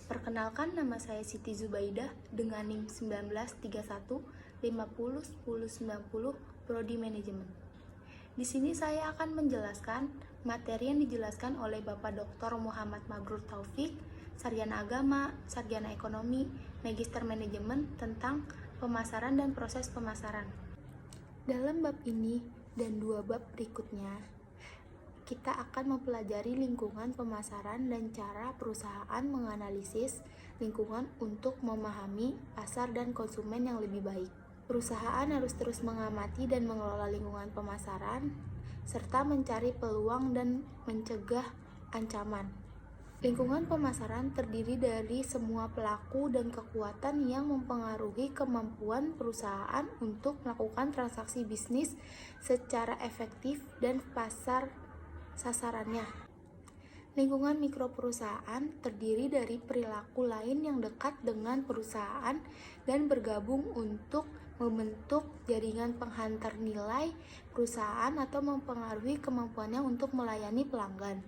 Perkenalkan, nama saya Siti Zubaidah dengan NIM 1931 50 10 90 Prodi Manajemen. Di sini saya akan menjelaskan materi yang dijelaskan oleh Bapak Dr. Muhammad Mabrur Taufik, Sarjana Agama, Sarjana Ekonomi, Magister Manajemen tentang pemasaran dan proses pemasaran. Dalam bab ini dan dua bab berikutnya, kita akan mempelajari lingkungan pemasaran dan cara perusahaan menganalisis lingkungan untuk memahami pasar dan konsumen yang lebih baik. Perusahaan harus terus mengamati dan mengelola lingkungan pemasaran, serta mencari peluang dan mencegah ancaman. Lingkungan pemasaran terdiri dari semua pelaku dan kekuatan yang mempengaruhi kemampuan perusahaan untuk melakukan transaksi bisnis secara efektif dan pasar sasarannya. Lingkungan mikroperusahaan terdiri dari perilaku lain yang dekat dengan perusahaan dan bergabung untuk membentuk jaringan penghantar nilai perusahaan atau mempengaruhi kemampuannya untuk melayani pelanggan.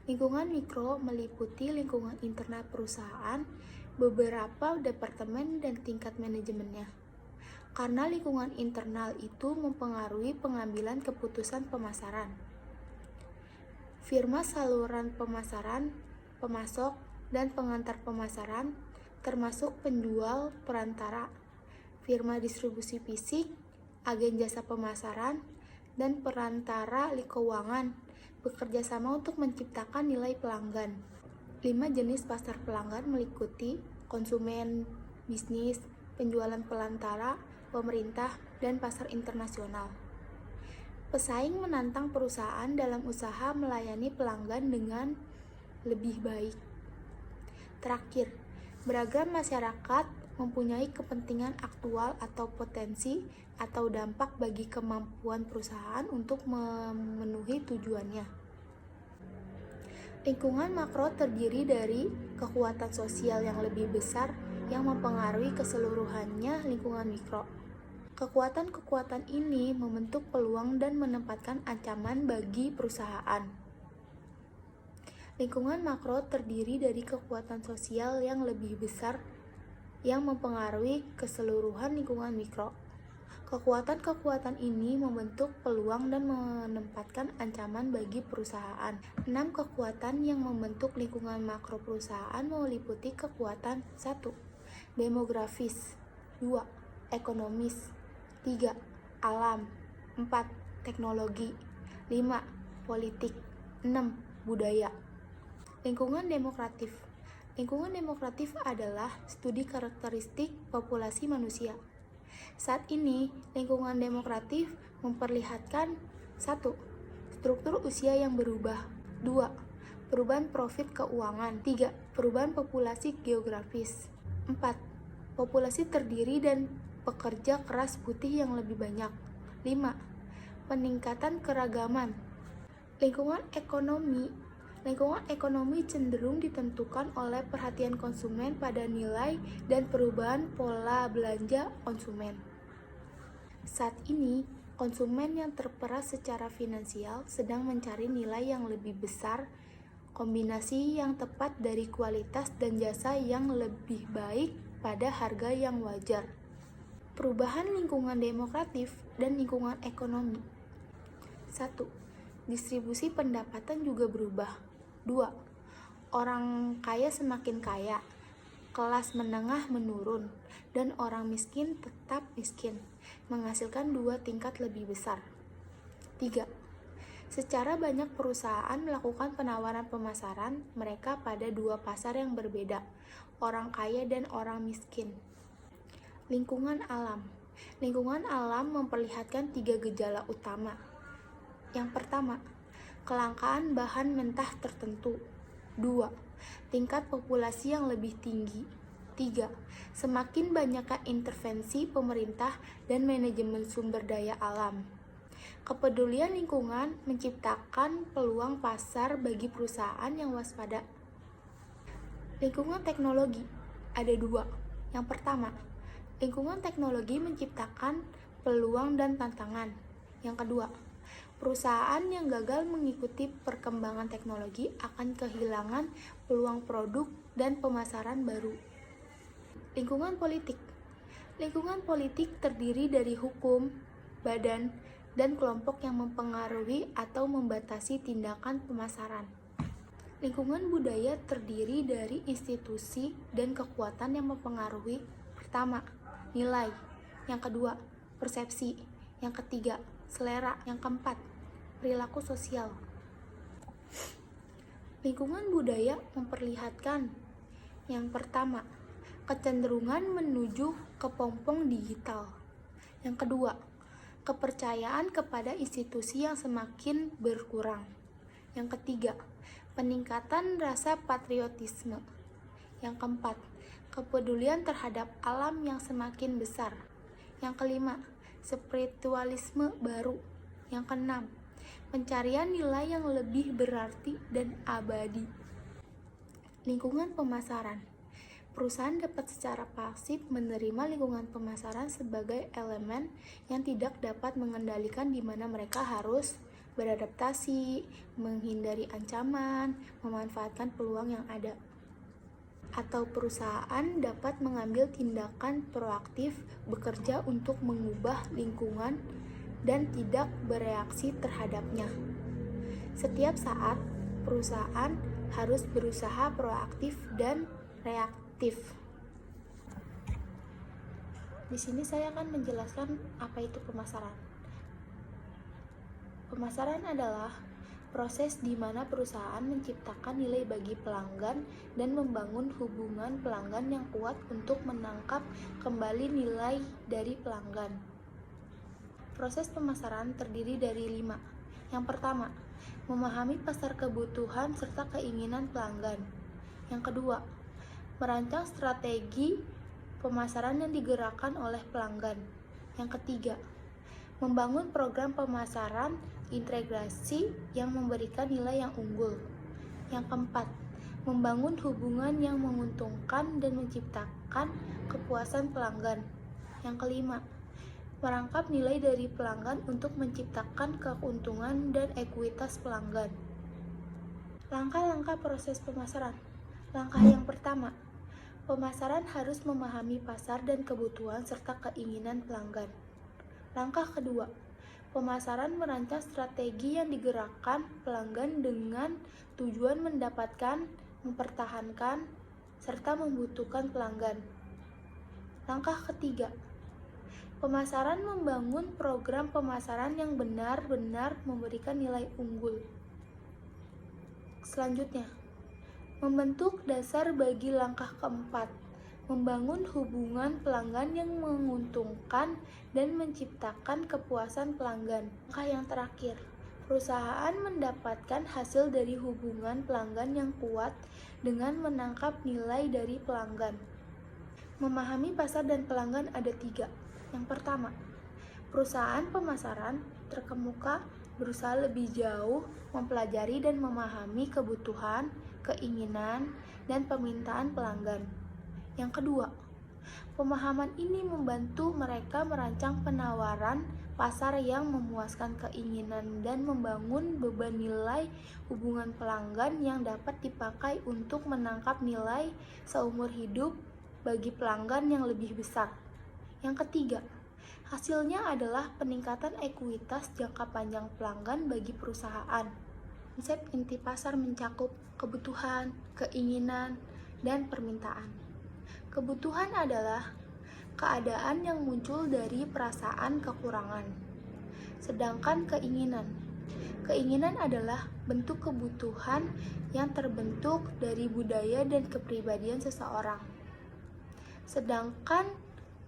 Lingkungan mikro meliputi lingkungan internal perusahaan, beberapa departemen, dan tingkat manajemennya. Karena lingkungan internal itu mempengaruhi pengambilan keputusan pemasaran. Firma saluran pemasaran, pemasok, dan pengantar pemasaran, termasuk penjual perantara, firma distribusi fisik, agen jasa pemasaran, dan perantara keuangan, bekerja sama untuk menciptakan nilai pelanggan. 5 jenis pasar pelanggan meliputi konsumen, bisnis, penjualan pelantara, pemerintah, dan pasar internasional. Pesaing menantang perusahaan dalam usaha melayani pelanggan dengan lebih baik. Terakhir, beragam masyarakat mempunyai kepentingan aktual atau potensi atau dampak bagi kemampuan perusahaan untuk memenuhi tujuannya. Lingkungan makro terdiri dari kekuatan sosial yang lebih besar yang mempengaruhi keseluruhannya lingkungan mikro. Kekuatan-kekuatan ini membentuk peluang dan menempatkan ancaman bagi perusahaan. Lingkungan makro terdiri dari kekuatan sosial yang lebih besar yang mempengaruhi keseluruhan lingkungan mikro. Kekuatan-kekuatan ini membentuk peluang dan menempatkan ancaman bagi perusahaan. 6 kekuatan yang membentuk lingkungan makro perusahaan meliputi kekuatan 1. Demografis, 2. Ekonomis, 3. Alam, 4. Teknologi, 5. Politik, 6. Budaya. Lingkungan demokratif. Lingkungan demokratif adalah studi karakteristik populasi manusia. Saat ini, lingkungan demokratif memperlihatkan 1. Struktur usia yang berubah, 2. Perubahan profit keuangan, 3. Perubahan populasi geografis, 4. Populasi terdiri dan pekerja keras putih yang lebih banyak, 5. Peningkatan keragaman. Lingkungan ekonomi cenderung ditentukan oleh perhatian konsumen pada nilai dan perubahan pola belanja konsumen. Saat ini, konsumen yang terperas secara finansial sedang mencari nilai yang lebih besar, kombinasi yang tepat dari kualitas dan jasa yang lebih baik pada harga yang wajar. Perubahan lingkungan demokratif dan lingkungan ekonomi. 1. Distribusi pendapatan juga berubah. 2. Orang kaya semakin kaya, kelas menengah menurun, dan orang miskin tetap miskin, menghasilkan 2 tingkat lebih besar. 3. Secara banyak perusahaan melakukan penawaran pemasaran mereka pada 2 pasar yang berbeda, orang kaya dan orang miskin. Lingkungan alam. Lingkungan alam memperlihatkan 3 gejala utama. Yang pertama, kelangkaan bahan mentah tertentu. 2. Tingkat populasi yang lebih tinggi. 3. Semakin banyaknya intervensi pemerintah dan manajemen sumber daya alam. Kepedulian lingkungan menciptakan peluang pasar bagi perusahaan yang waspada. Lingkungan teknologi ada 2. Yang pertama, lingkungan teknologi menciptakan peluang dan tantangan. Yang kedua, Perusahaan yang gagal mengikuti perkembangan teknologi akan kehilangan peluang produk dan pemasaran baru. Lingkungan politik. Lingkungan politik terdiri dari hukum, badan, dan kelompok yang mempengaruhi atau membatasi tindakan pemasaran. Lingkungan budaya terdiri dari institusi dan kekuatan yang mempengaruhi: pertama, nilai; yang kedua, persepsi; yang ketiga, selera; yang keempat, perilaku sosial. Lingkungan budaya memperlihatkan: yang pertama, kecenderungan menuju kepompong digital; yang kedua, kepercayaan kepada institusi yang semakin berkurang; yang ketiga, peningkatan rasa patriotisme; yang keempat, kepedulian terhadap alam yang semakin besar; yang kelima, spiritualisme baru; yang keenam, pencarian nilai yang lebih berarti dan abadi. Lingkungan pemasaran. Perusahaan dapat secara pasif menerima lingkungan pemasaran sebagai elemen yang tidak dapat mengendalikan di mana mereka harus beradaptasi, menghindari ancaman, memanfaatkan peluang yang ada. Atau perusahaan dapat mengambil tindakan proaktif, bekerja untuk mengubah lingkungan dan tidak bereaksi terhadapnya. Setiap saat, perusahaan harus berusaha proaktif dan reaktif. Di sini saya akan menjelaskan apa itu pemasaran. Pemasaran adalah proses di mana perusahaan menciptakan nilai bagi pelanggan dan membangun hubungan pelanggan yang kuat untuk menangkap kembali nilai dari pelanggan. Proses pemasaran terdiri dari 5. Yang pertama, memahami pasar kebutuhan serta keinginan pelanggan. Yang kedua, merancang strategi pemasaran yang digerakkan oleh pelanggan. Yang ketiga, membangun program pemasaran integrasi yang memberikan nilai yang unggul. Yang keempat, membangun hubungan yang menguntungkan dan menciptakan kepuasan pelanggan. Yang kelima, merangkap nilai dari pelanggan untuk menciptakan keuntungan dan ekuitas pelanggan. Langkah-langkah proses pemasaran. Langkah yang pertama, pemasaran harus memahami pasar dan kebutuhan serta keinginan pelanggan. Langkah kedua, pemasaran merancang strategi yang digerakkan pelanggan dengan tujuan mendapatkan, mempertahankan, serta membutuhkan pelanggan. Langkah ketiga, pemasaran membangun program pemasaran yang benar-benar memberikan nilai unggul. Selanjutnya, membentuk dasar bagi langkah keempat, membangun hubungan pelanggan yang menguntungkan dan menciptakan kepuasan pelanggan. Langkah yang terakhir, perusahaan mendapatkan hasil dari hubungan pelanggan yang kuat dengan menangkap nilai dari pelanggan. Memahami pasar dan pelanggan ada 3. Yang pertama, perusahaan pemasaran terkemuka berusaha lebih jauh mempelajari dan memahami kebutuhan, keinginan, dan permintaan pelanggan. Yang kedua, pemahaman ini membantu mereka merancang penawaran pasar yang memuaskan keinginan dan membangun beban nilai hubungan pelanggan yang dapat dipakai untuk menangkap nilai seumur hidup bagi pelanggan yang lebih besar. Yang ketiga, hasilnya adalah peningkatan ekuitas jangka panjang pelanggan bagi perusahaan. Konsep inti pasar mencakup kebutuhan, keinginan, dan permintaan. Kebutuhan adalah keadaan yang muncul dari perasaan kekurangan. Sedangkan keinginan adalah bentuk kebutuhan yang terbentuk dari budaya dan kepribadian seseorang. Sedangkan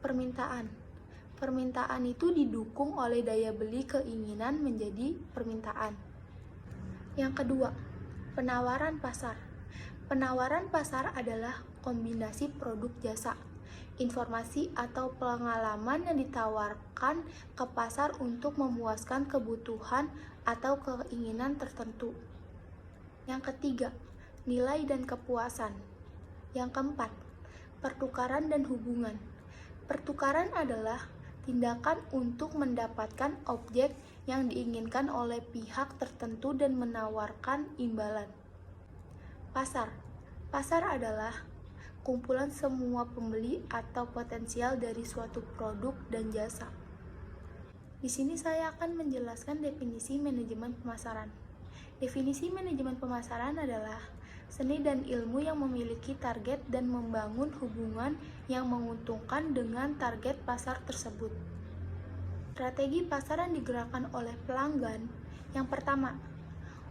permintaan itu didukung oleh daya beli keinginan menjadi permintaan. Yang kedua, penawaran pasar. Penawaran pasar adalah kombinasi produk jasa, informasi atau pengalaman yang ditawarkan ke pasar untuk memuaskan kebutuhan atau keinginan tertentu. Yang ketiga, nilai dan kepuasan. Yang keempat, pertukaran dan hubungan. Pertukaran adalah tindakan untuk mendapatkan objek yang diinginkan oleh pihak tertentu dan menawarkan imbalan. Pasar. Pasar adalah kumpulan semua pembeli atau potensial dari suatu produk dan jasa. Di sini saya akan menjelaskan definisi manajemen pemasaran. Definisi manajemen pemasaran adalah seni dan ilmu yang memiliki target dan membangun hubungan yang menguntungkan dengan target pasar tersebut. Strategi pasar yang digerakkan oleh pelanggan. Yang pertama,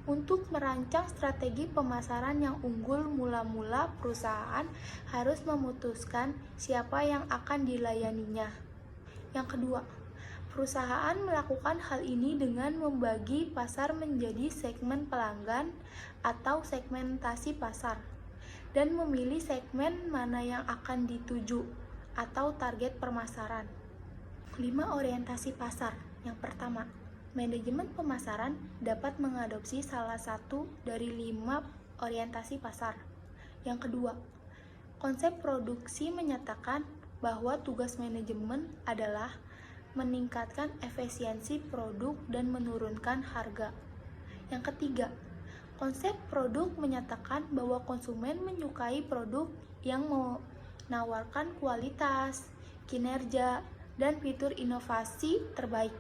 untuk merancang strategi pemasaran yang unggul, mula-mula perusahaan harus memutuskan siapa yang akan dilayaninya. Yang kedua, perusahaan melakukan hal ini dengan membagi pasar menjadi segmen pelanggan atau segmentasi pasar dan memilih segmen mana yang akan dituju atau target pemasaran. 5 orientasi pasar. Yang pertama, manajemen pemasaran dapat mengadopsi salah satu dari 5 orientasi pasar. Yang kedua, konsep produksi menyatakan bahwa tugas manajemen adalah meningkatkan efisiensi produk dan menurunkan harga. Yang ketiga, konsep produk menyatakan bahwa konsumen menyukai produk yang menawarkan kualitas, kinerja, dan fitur inovasi terbaik.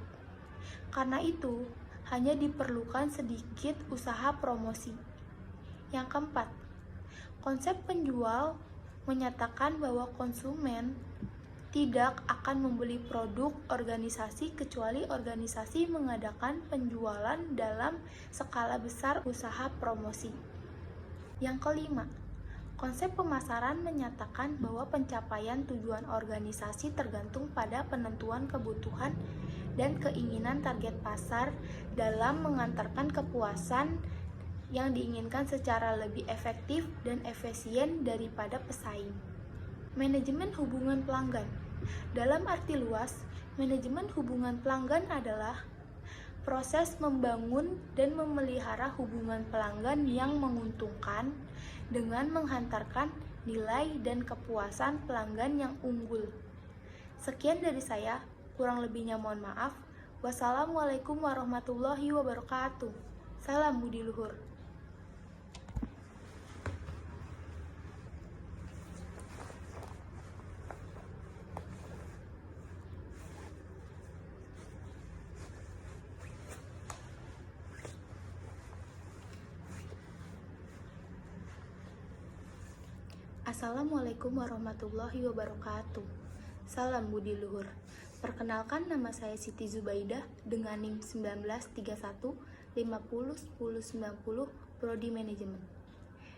Karena itu, hanya diperlukan sedikit usaha promosi. Yang keempat, konsep penjual menyatakan bahwa konsumen tidak akan membeli produk organisasi kecuali organisasi mengadakan penjualan dalam skala besar usaha promosi. Yang kelima, konsep pemasaran menyatakan bahwa pencapaian tujuan organisasi tergantung pada penentuan kebutuhan dan keinginan target pasar dalam mengantarkan kepuasan yang diinginkan secara lebih efektif dan efisien daripada pesaing. Manajemen hubungan pelanggan. Dalam arti luas, manajemen hubungan pelanggan adalah proses membangun dan memelihara hubungan pelanggan yang menguntungkan dengan menghantarkan nilai dan kepuasan pelanggan yang unggul. Sekian dari saya, kurang lebihnya mohon maaf. Wassalamualaikum warahmatullahi wabarakatuh. Salam budi luhur. Assalamualaikum warahmatullahi wabarakatuh. Salam budi luhur. Perkenalkan, nama saya Siti Zubaidah dengan NIM 1931 50 10 90 Prodi Manajemen.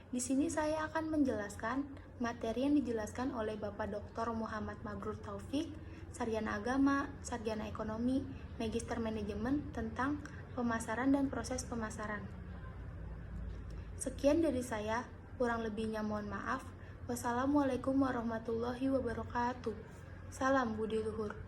Di sini saya akan menjelaskan materi yang dijelaskan oleh Bapak Dr. Muhammad Mabrur Taufik, Sarjana Agama, Sarjana Ekonomi, Magister Manajemen tentang pemasaran dan proses pemasaran. Sekian dari saya, kurang lebihnya mohon maaf. Wassalamualaikum warahmatullahi wabarakatuh. Salam budi luhur.